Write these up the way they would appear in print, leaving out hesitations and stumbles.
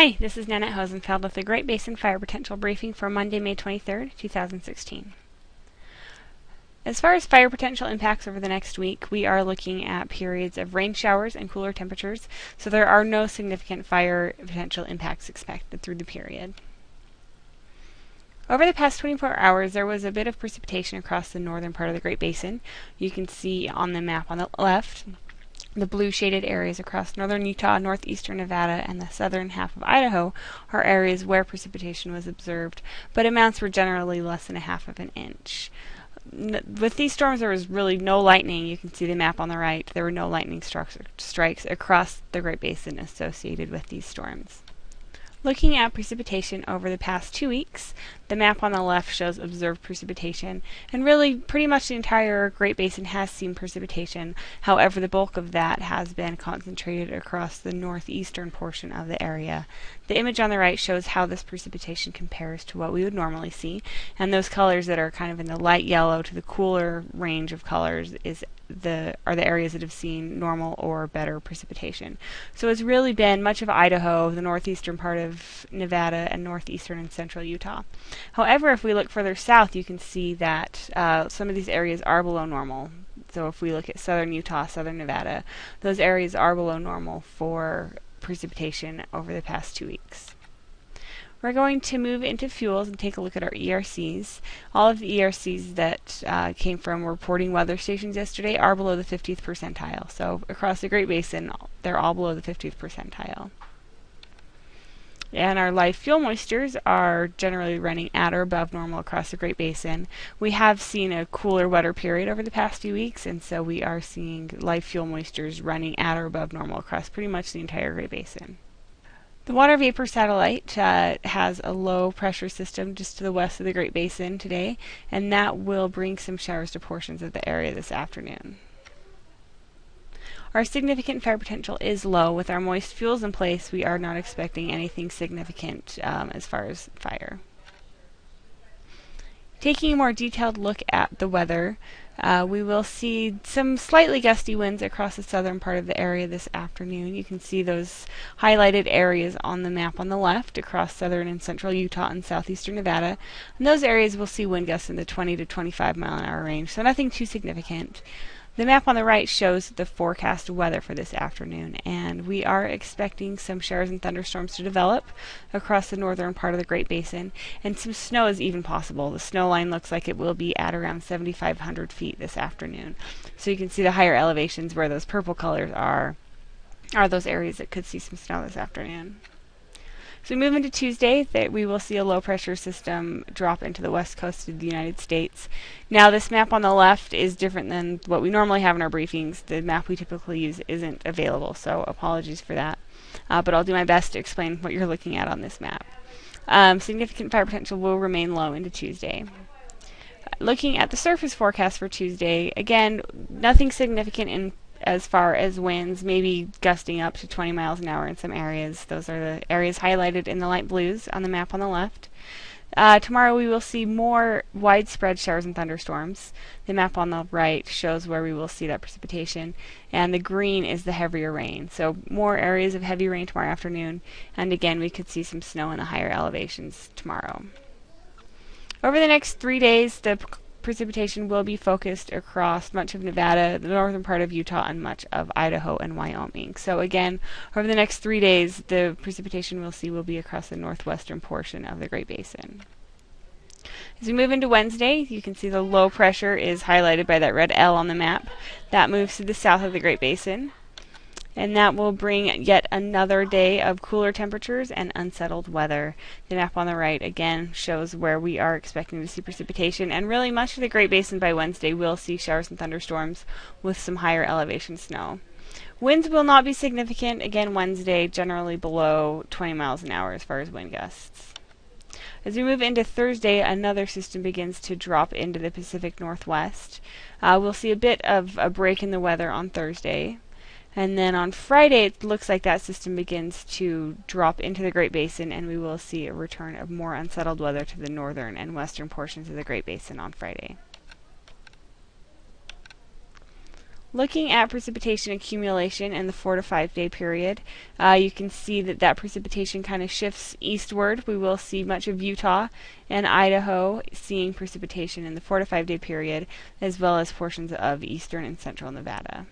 Hi, this is Nanette Hosenfeld with the Great Basin Fire Potential Briefing for Monday, May 23rd, 2016. As far as fire potential impacts over the next week, we are looking at periods of rain showers and cooler temperatures, so there are no significant fire potential impacts expected through the period. Over the past 24 hours, there was a bit of precipitation across the northern part of the Great Basin. You can see on the map on the left the blue shaded areas across northern Utah, northeastern Nevada, and the southern half of Idaho are areas where precipitation was observed, but amounts were generally less than a half of an inch. With these storms, there was really no lightning. You can see the map on the right. There were no lightning strikes across the Great Basin associated with these storms. Looking at precipitation over the past 2 weeks, the map on the left shows observed precipitation, and really pretty much the entire Great Basin has seen precipitation. However, the bulk of that has been concentrated across the northeastern portion of the area. The image on the right shows how this precipitation compares to what we would normally see, and those colors that are kind of in the light yellow to the cooler range of colors are the areas that have seen normal or better precipitation. So it's really been much of Idaho, the northeastern part of Nevada, and northeastern and central Utah. However, if we look further south, you can see that some of these areas are below normal. So if we look at southern Utah, southern Nevada, those areas are below normal for precipitation over the past 2 weeks. We're going to move into fuels and take a look at our ERCs. All of the ERCs that came from reporting weather stations yesterday are below the 50th percentile. So across the Great Basin, they're all below the 50th percentile. And our live fuel moistures are generally running at or above normal across the Great Basin. We have seen a cooler, wetter period over the past few weeks, and so we are seeing live fuel moistures running at or above normal across pretty much the entire Great Basin. The water vapor satellite has a low pressure system just to the west of the Great Basin today, and that will bring some showers to portions of the area this afternoon. Our significant fire potential is low. With our moist fuels in place, we are not expecting anything significant as far as fire. Taking a more detailed look at the weather, we will see some slightly gusty winds across the southern part of the area this afternoon. You can see those highlighted areas on the map on the left across southern and central Utah and southeastern Nevada. And those areas will see wind gusts in the 20 to 25 mile an hour range, so nothing too significant. The map on the right shows the forecast weather for this afternoon, and we are expecting some showers and thunderstorms to develop across the northern part of the Great Basin, and some snow is even possible. The snow line looks like it will be at around 7,500 feet this afternoon. So you can see the higher elevations where those purple colors are those areas that could see some snow this afternoon. So we move into Tuesday, that we will see a low pressure system drop into the west coast of the United States. Now this map on the left is different than what we normally have in our briefings. The map we typically use isn't available, so apologies for that. But I'll do my best to explain what you're looking at on this map. Significant fire potential will remain low into Tuesday. Looking at the surface forecast for Tuesday, again, nothing significant as far as winds, maybe gusting up to 20 miles an hour in some areas. Those are the areas highlighted in the light blues on the map on the left. Tomorrow we will see more widespread showers and thunderstorms. The map on the right shows where we will see that precipitation, and the green is the heavier rain. So more areas of heavy rain tomorrow afternoon, and again we could see some snow in the higher elevations tomorrow. Over the next 3 days, the precipitation will be focused across much of Nevada, the northern part of Utah, and much of Idaho and Wyoming. So again, over the next 3 days, the precipitation we'll see will be across the northwestern portion of the Great Basin. As we move into Wednesday, you can see the low pressure is highlighted by that red L on the map. That moves to the south of the Great Basin, and that will bring yet another day of cooler temperatures and unsettled weather. The map on the right again shows where we are expecting to see precipitation, and really much of the Great Basin by Wednesday will see showers and thunderstorms with some higher elevation snow. Winds will not be significant, again Wednesday, generally below 20 miles an hour as far as wind gusts. As we move into Thursday, another system begins to drop into the Pacific Northwest. We'll see a bit of a break in the weather on Thursday. And then on Friday, it looks like that system begins to drop into the Great Basin, and we will see a return of more unsettled weather to the northern and western portions of the Great Basin on Friday. Looking at precipitation accumulation in the 4 to 5 day period, you can see that precipitation kind of shifts eastward. We will see much of Utah and Idaho seeing precipitation in the 4 to 5 day period, as well as portions of eastern and central Nevada.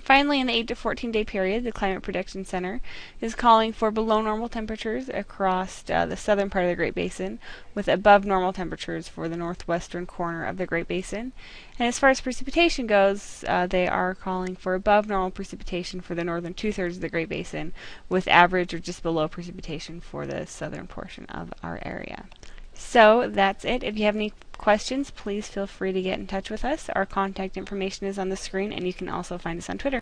Finally, in the 8 to 14 day period, the Climate Prediction Center is calling for below normal temperatures across the southern part of the Great Basin, with above normal temperatures for the northwestern corner of the Great Basin. And as far as precipitation goes, they are calling for above normal precipitation for the northern 2/3 of the Great Basin, with average or just below precipitation for the southern portion of our area. So that's it. If you have any questions, please feel free to get in touch with us. Our contact information is on the screen, and you can also find us on Twitter.